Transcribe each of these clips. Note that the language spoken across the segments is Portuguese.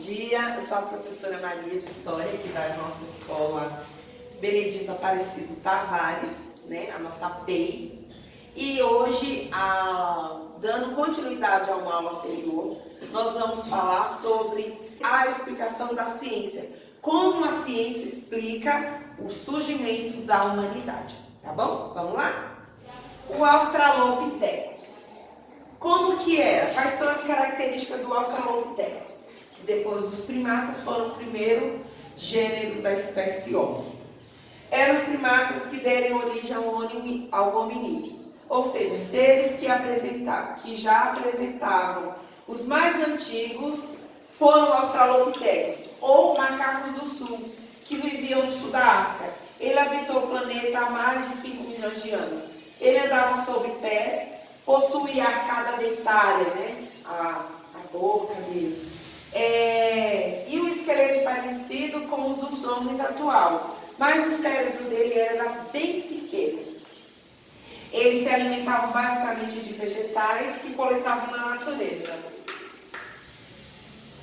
dia, eu sou a professora Maria de História, aqui da nossa escola Benedito Aparecido Tavares, né, a nossa PEI. E hoje, dando continuidade a uma aula anterior, nós vamos falar sobre a explicação da ciência. Como a ciência explica o surgimento da humanidade, tá bom? Vamos lá? O Australopithecus. Como que era? Quais são as características do Australopithecus? Que depois dos primatas foram o primeiro gênero da espécie Homo. Eram os primatas que deram origem ao hominídeo, ou seja, seres que já apresentavam. Os mais antigos foram os Australopithecus, ou macacos do sul, que viviam no sul da África. Ele habitou o planeta há mais de 5 milhões de anos. Ele andava sobre pés, possuía arcada dentária, né? A boca dele. E o esqueleto parecido com os dos homens atual, mas o cérebro dele era bem pequeno. Eles se alimentavam basicamente de vegetais que coletavam na natureza.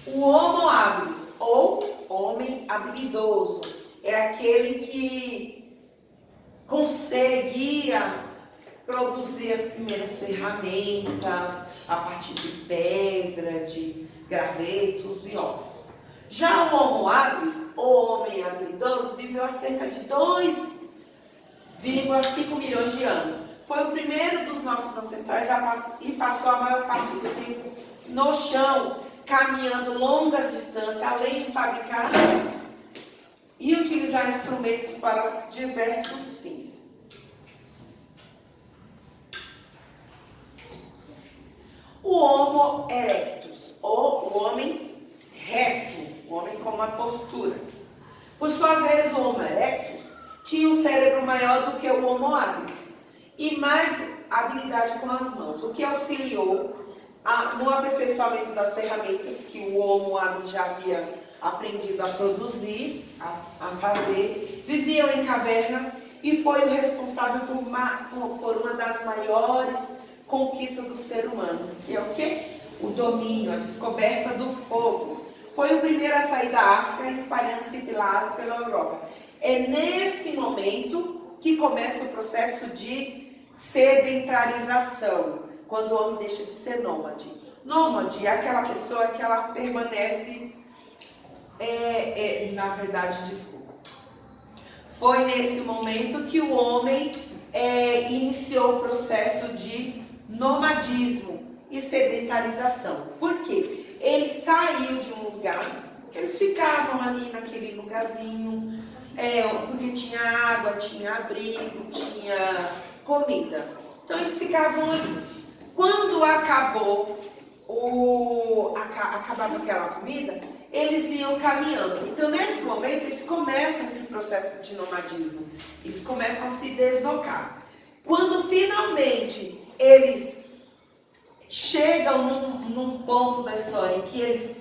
O Homo habilis, ou homem habilidoso, é aquele que conseguia produzir as primeiras ferramentas a partir de pedra, de gravetos e ossos. Já o Homo habilis, ou homem habilidoso, viveu há cerca de 2,5 milhões de anos. Foi o primeiro dos nossos ancestrais e passou a maior parte do tempo no chão, caminhando longas distâncias, além de fabricar e utilizar instrumentos para diversos fins. O Homo erectus, ou o homem reto, o homem com uma postura. Por sua vez, o Homo erectus tinha um cérebro maior do que o Homo habilis e mais habilidade com as mãos, o que auxiliou no aperfeiçoamento das ferramentas que o Homo habilis já havia aprendido a produzir, a fazer. Viviam em cavernas e foi o responsável por uma das maiores conquistas do ser humano, que é o quê? O domínio, a descoberta do fogo. Foi o primeiro a sair da África, espalhando-se pela Ásia e pela Europa. É nesse momento que começa o processo de sedentarização, quando o homem deixa de ser nômade. Nômade é aquela pessoa que ela permanece, Foi nesse momento que o homem iniciou o processo de nomadismo e sedentarização. Por quê? Ele saiu de um lugar, eles ficavam ali naquele lugarzinho, porque tinha água, tinha abrigo, tinha comida. Então eles ficavam ali. Quando acabava aquela comida, eles iam caminhando. Então, nesse momento, eles começam esse processo de nomadismo. Eles começam a se deslocar. Quando finalmente eles chegam num ponto da história em que eles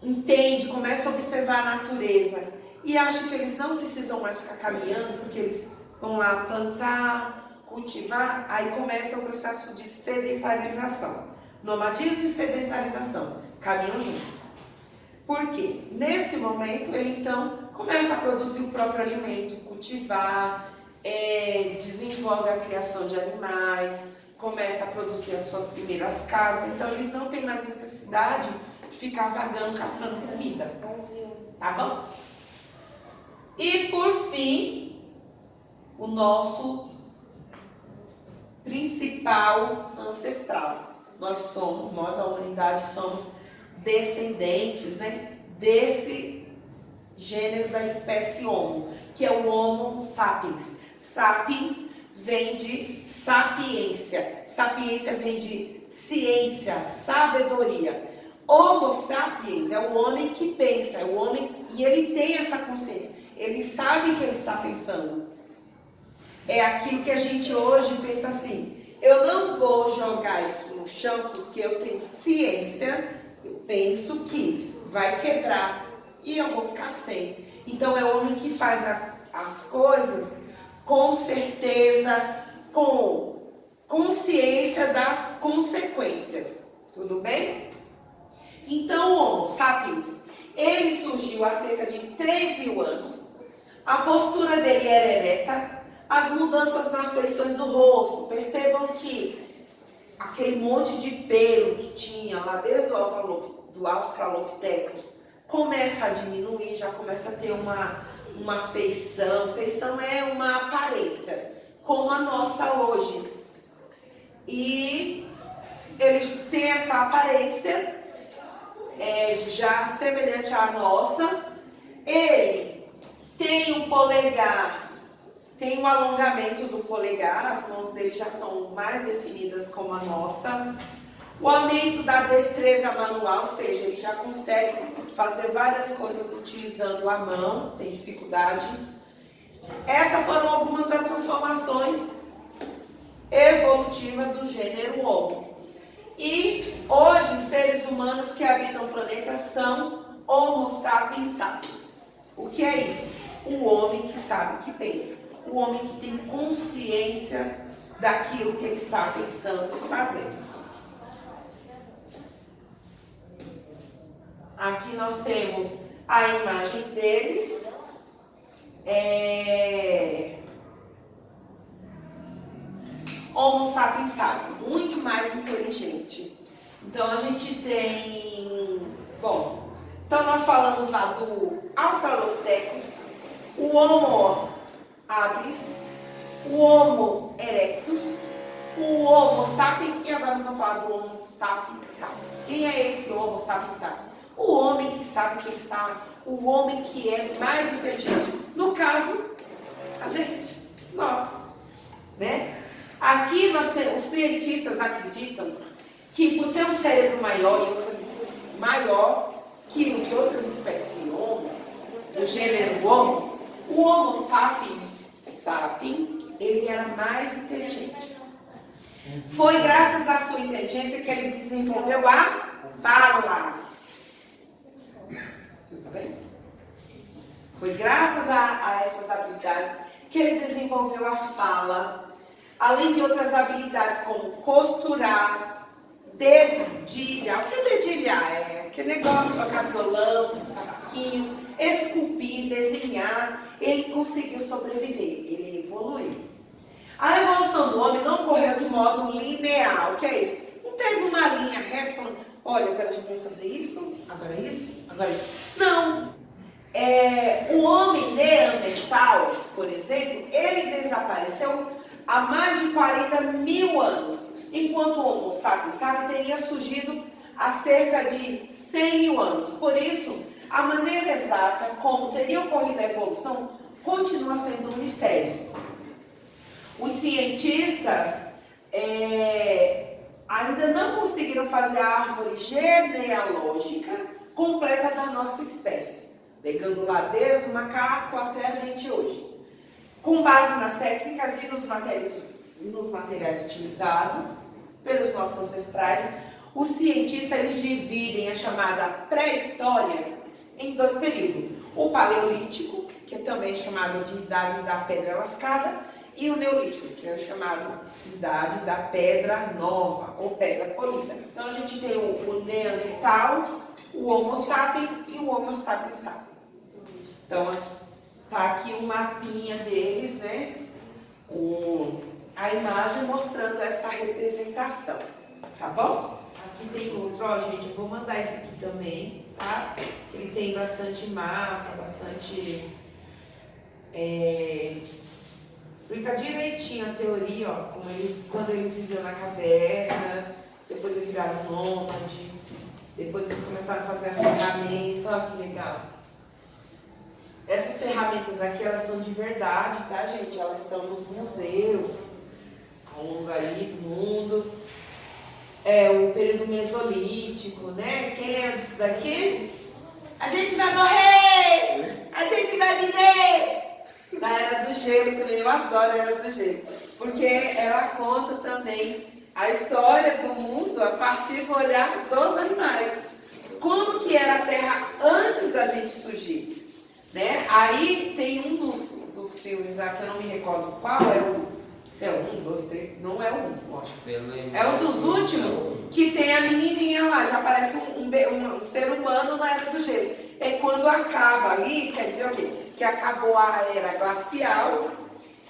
entendem, começam a observar a natureza e acham que eles não precisam mais ficar caminhando, porque eles vão lá plantar, cultivar, aí começa o processo de sedentarização. Nomadismo e sedentarização caminham junto. Por quê? Nesse momento, ele então começa a produzir o próprio alimento, cultivar, desenvolve a criação de animais, começa a produzir as suas primeiras casas. Então, eles não têm mais necessidade de ficar vagando, caçando comida. Tá bom? E, por fim, o nosso principal ancestral. Nós, a humanidade, somos descendentes, né, desse gênero da espécie Homo, que é o Homo sapiens. Sapiens vem de sapiência. Sapiência vem de ciência, sabedoria. Homo sapiens é o homem que pensa, é o homem, e ele tem essa consciência. Ele sabe o que ele está pensando. É aquilo que a gente hoje pensa assim: eu não vou jogar isso no chão porque eu tenho ciência, eu penso que vai quebrar e eu vou ficar sem. Então é o homem que faz as coisas com certeza, com consciência das consequências. Tudo bem? Então o Homo sapiens, Ele surgiu há cerca de 3.000 anos. A postura dele era ereta. As mudanças nas feições do rosto. Percebam que aquele monte de pelo que tinha lá desde o Australopithecus começa a diminuir, já começa a ter uma feição. Feição é uma aparência, como a nossa hoje. E eles têm essa aparência já semelhante à nossa. Ele tem um polegar, tem um alongamento do polegar, as mãos dele já são mais definidas como a nossa. O aumento da destreza manual, ou seja, ele já consegue fazer várias coisas utilizando a mão, sem dificuldade. Essas foram algumas das transformações evolutivas do gênero Homo. E hoje os seres humanos que habitam o planeta são Homo sapiens sapiens. O que é isso? O homem que sabe o que pensa. O homem que tem consciência daquilo que ele está pensando e fazendo. Aqui nós temos a imagem deles. Homo sapiens sapiens, muito mais inteligente. Então a gente tem... Bom, então nós falamos lá do Australopithecus, o Homo habilis, o Homo erectus, o Homo sapiens e agora nós vamos falar do Homo sapiens sapiens. Quem é esse Homo sapiens sapiens? O homem que sabe o que ele sabe, o homem que é mais inteligente. No caso, a gente, nós, né? Aqui nós temos, os cientistas acreditam que por ter um cérebro maior que o de outras espécies Homo, do gênero Homo, o Homo sapiens, ele era mais inteligente. Foi graças à sua inteligência que ele desenvolveu a fala. Tudo bem? Foi graças a essas habilidades que ele desenvolveu a fala, além de outras habilidades como costurar, dedilhar. O que é dedilhar? É aquele negócio de tocar violão, cavaquinho, esculpir, desenhar. Ele conseguiu sobreviver, ele evoluiu. A evolução do homem não ocorreu de modo linear. O que é isso? Não teve uma linha reta falando, olha, agora a gente vai fazer isso, agora isso, agora isso. Não. O homem neandertal, por exemplo, ele desapareceu há mais de 40.000 anos, enquanto o Homo sapiens teria surgido há cerca de 100.000 anos. Por isso, a maneira exata como teria ocorrido a evolução continua sendo um mistério. Os cientistas ainda não conseguiram fazer a árvore genealógica completa da nossa espécie, pegando lá desde o macaco até a gente hoje. Com base nas técnicas e nos materiais utilizados pelos nossos ancestrais, os cientistas eles dividem a chamada pré-história em dois períodos. O paleolítico, que é também chamado de idade da pedra lascada, e o neolítico, que é chamado idade da pedra nova, ou pedra polida. Então a gente tem o neandertal, o Homo sapiens e o Homo sapiens sapiens. Então tá aqui um mapinha deles, né? A imagem mostrando essa representação, tá bom? Aqui tem outro, ó, gente, eu vou mandar esse aqui também, tá? Ele tem bastante mapa, bastante... explica direitinho a teoria, ó, quando eles viviam na caverna, depois eles viraram nômade, depois eles começaram a fazer as ferramentas, ó, que legal. Essas ferramentas aqui, elas são de verdade, tá, gente? Elas estão nos museus, ao longo aí do mundo. O período mesolítico, né? Quem lembra disso daqui? A gente vai morrer! A gente vai viver! Da Era do Gelo também, eu adoro a Era do Gelo, porque ela conta também a história do mundo a partir do olhar dos animais. Como que era a Terra antes da gente surgir, né? Aí tem um dos filmes lá, que eu não me recordo qual, se é o 1, 2, 3, não é o 1, acho. É um dos últimos, que tem a menininha lá, já parece um ser humano na Era do Gelo. quando acaba ali, quer dizer o quê? Que acabou a era glacial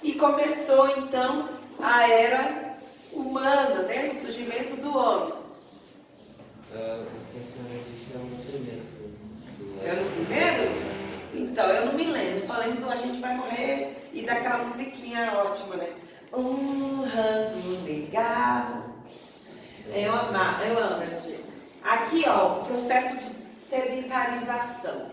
e começou então a era humana, né? O surgimento do homem. O pensamento disso é no primeiro. É no primeiro? Então, eu não me lembro, só lembro do A Gente Vai Morrer e daquela musiquinha ótima, né? Rango legal. Eu amo, gente. Aqui, ó, o processo de sedentarização.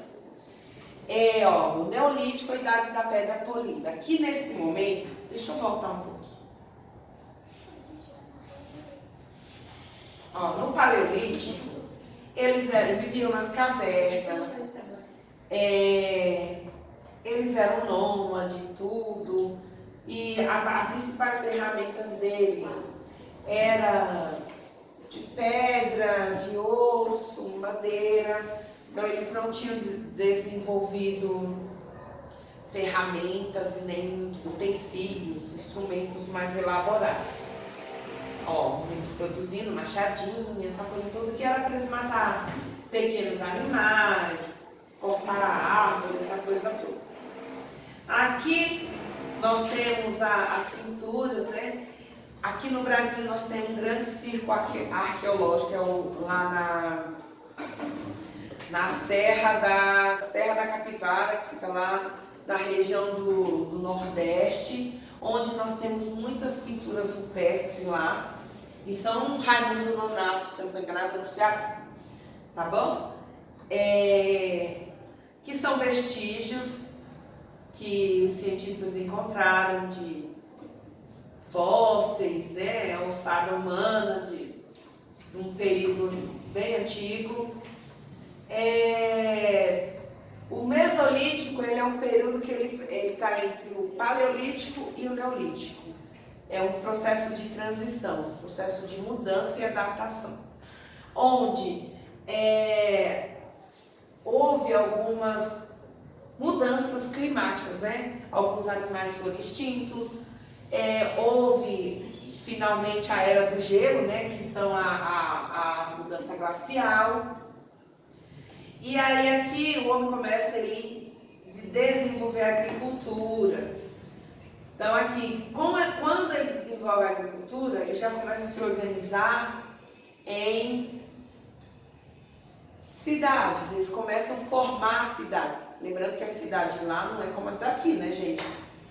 O Neolítico, a Idade da Pedra Polida. Aqui nesse momento, deixa eu voltar um pouquinho. Ó, no Paleolítico, eles viviam nas cavernas, eles eram nômades e tudo, e as principais ferramentas deles era de pedra, de osso, madeira. Então eles não tinham desenvolvido ferramentas e nem utensílios, instrumentos mais elaborados. Ó, eles produzindo machadinha, essa coisa toda que era para eles matar pequenos animais, cortar árvore, essa coisa toda. Aqui nós temos as pinturas, né? Aqui no Brasil nós temos um grande circo arqueológico, lá na Serra da Capivara, que fica lá na região do Nordeste, onde nós temos muitas pinturas rupestres lá. E São Raimundo Nonato, se eu não estou enganado, no Ceará, tá bom? Que são vestígios que os cientistas encontraram de fósseis, né? Ossada humana de um período bem antigo. O Mesolítico, ele é um período que ele está entre o Paleolítico e o Neolítico. É um processo de transição, um processo de mudança e adaptação, onde houve algumas mudanças climáticas, né? Alguns animais foram extintos, houve finalmente a era do gelo, né? Que são a mudança glacial. E aí aqui o homem começa de desenvolver a agricultura. Então aqui, quando ele desenvolve a agricultura, ele já começa a se organizar em cidades. Eles começam a formar cidades. Lembrando que a cidade lá não é como a daqui, né, gente?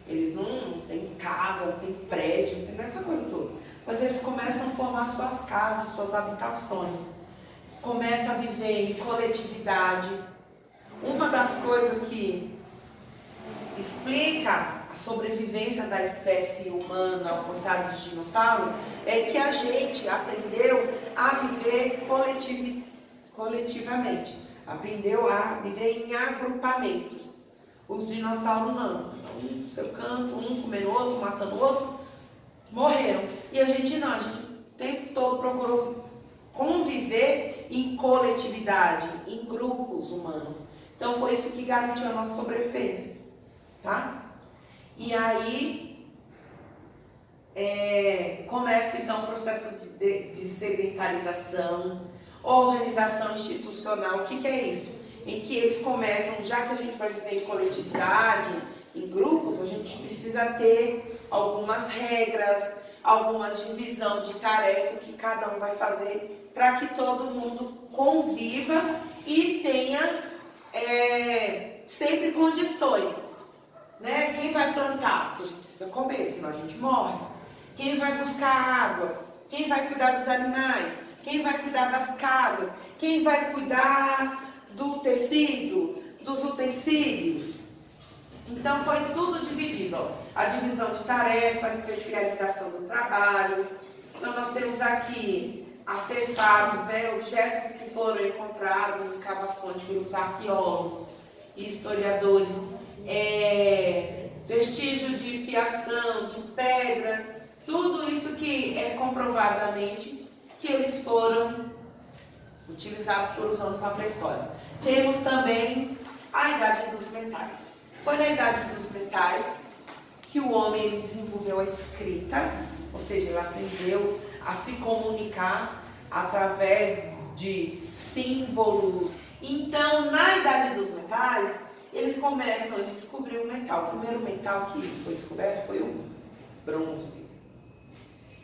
Eles não têm casa, não têm prédio, não tem essa coisa toda. Mas eles começam a formar suas casas, suas habitações. Começam a viver em coletividade. Uma das coisas que explica a sobrevivência da espécie humana, ao contrário dos dinossauros, é que a gente aprendeu a viver coletivamente. Aprendeu a viver em agrupamentos. Os dinossauros não. Um no seu canto, um comendo o outro, matando o outro, morreram. E a gente não, a gente o tempo todo procurou conviver em coletividade, em grupos humanos. Então foi isso que garantiu a nossa sobrevivência, tá? E aí começa então o processo de sedentarização, organização institucional. O que é isso? Em que eles começam, já que a gente vai viver em coletividade, em grupos, a gente precisa ter algumas regras, alguma divisão de tarefa que cada um vai fazer para que todo mundo conviva e tenha sempre condições, né? Quem vai plantar? Porque a gente precisa comer, senão a gente morre. Quem vai buscar água? Quem vai cuidar dos animais? Quem vai cuidar das casas? Quem vai cuidar do tecido, dos utensílios? Então foi tudo dividido, ó. A divisão de tarefa, a especialização do trabalho. Então nós temos aqui artefatos, né, objetos que foram encontrados em escavações pelos arqueólogos e historiadores, vestígio de fiação, de pedra, tudo isso que é comprovadamente que eles foram utilizados pelos homens na pré-história. Temos também a Idade dos Metais. Foi na Idade dos Metais que o homem desenvolveu a escrita, ou seja, ele aprendeu a se comunicar através de símbolos. Então, na Idade dos Metais, eles começam a descobrir o metal. O primeiro metal que foi descoberto foi o bronze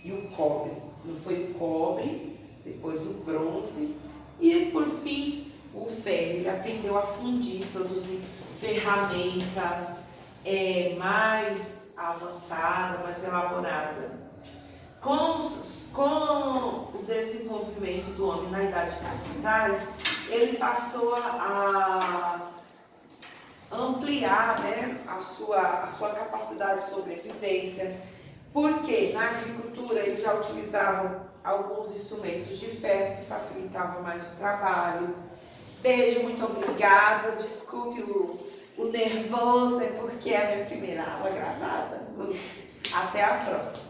e o cobre. Não foi o cobre, depois o bronze e por fim o ferro. Ele aprendeu a fundir, produzir ferramentas mais avançadas, mais elaboradas. Com o desenvolvimento do homem na idade dos metais, ele passou a ampliar, né, a sua capacidade de sobrevivência, porque na agricultura eles já utilizavam alguns instrumentos de ferro que facilitavam mais o trabalho. Beijo, muito obrigada. Desculpe o nervoso, é porque é a minha primeira aula gravada. Até a próxima.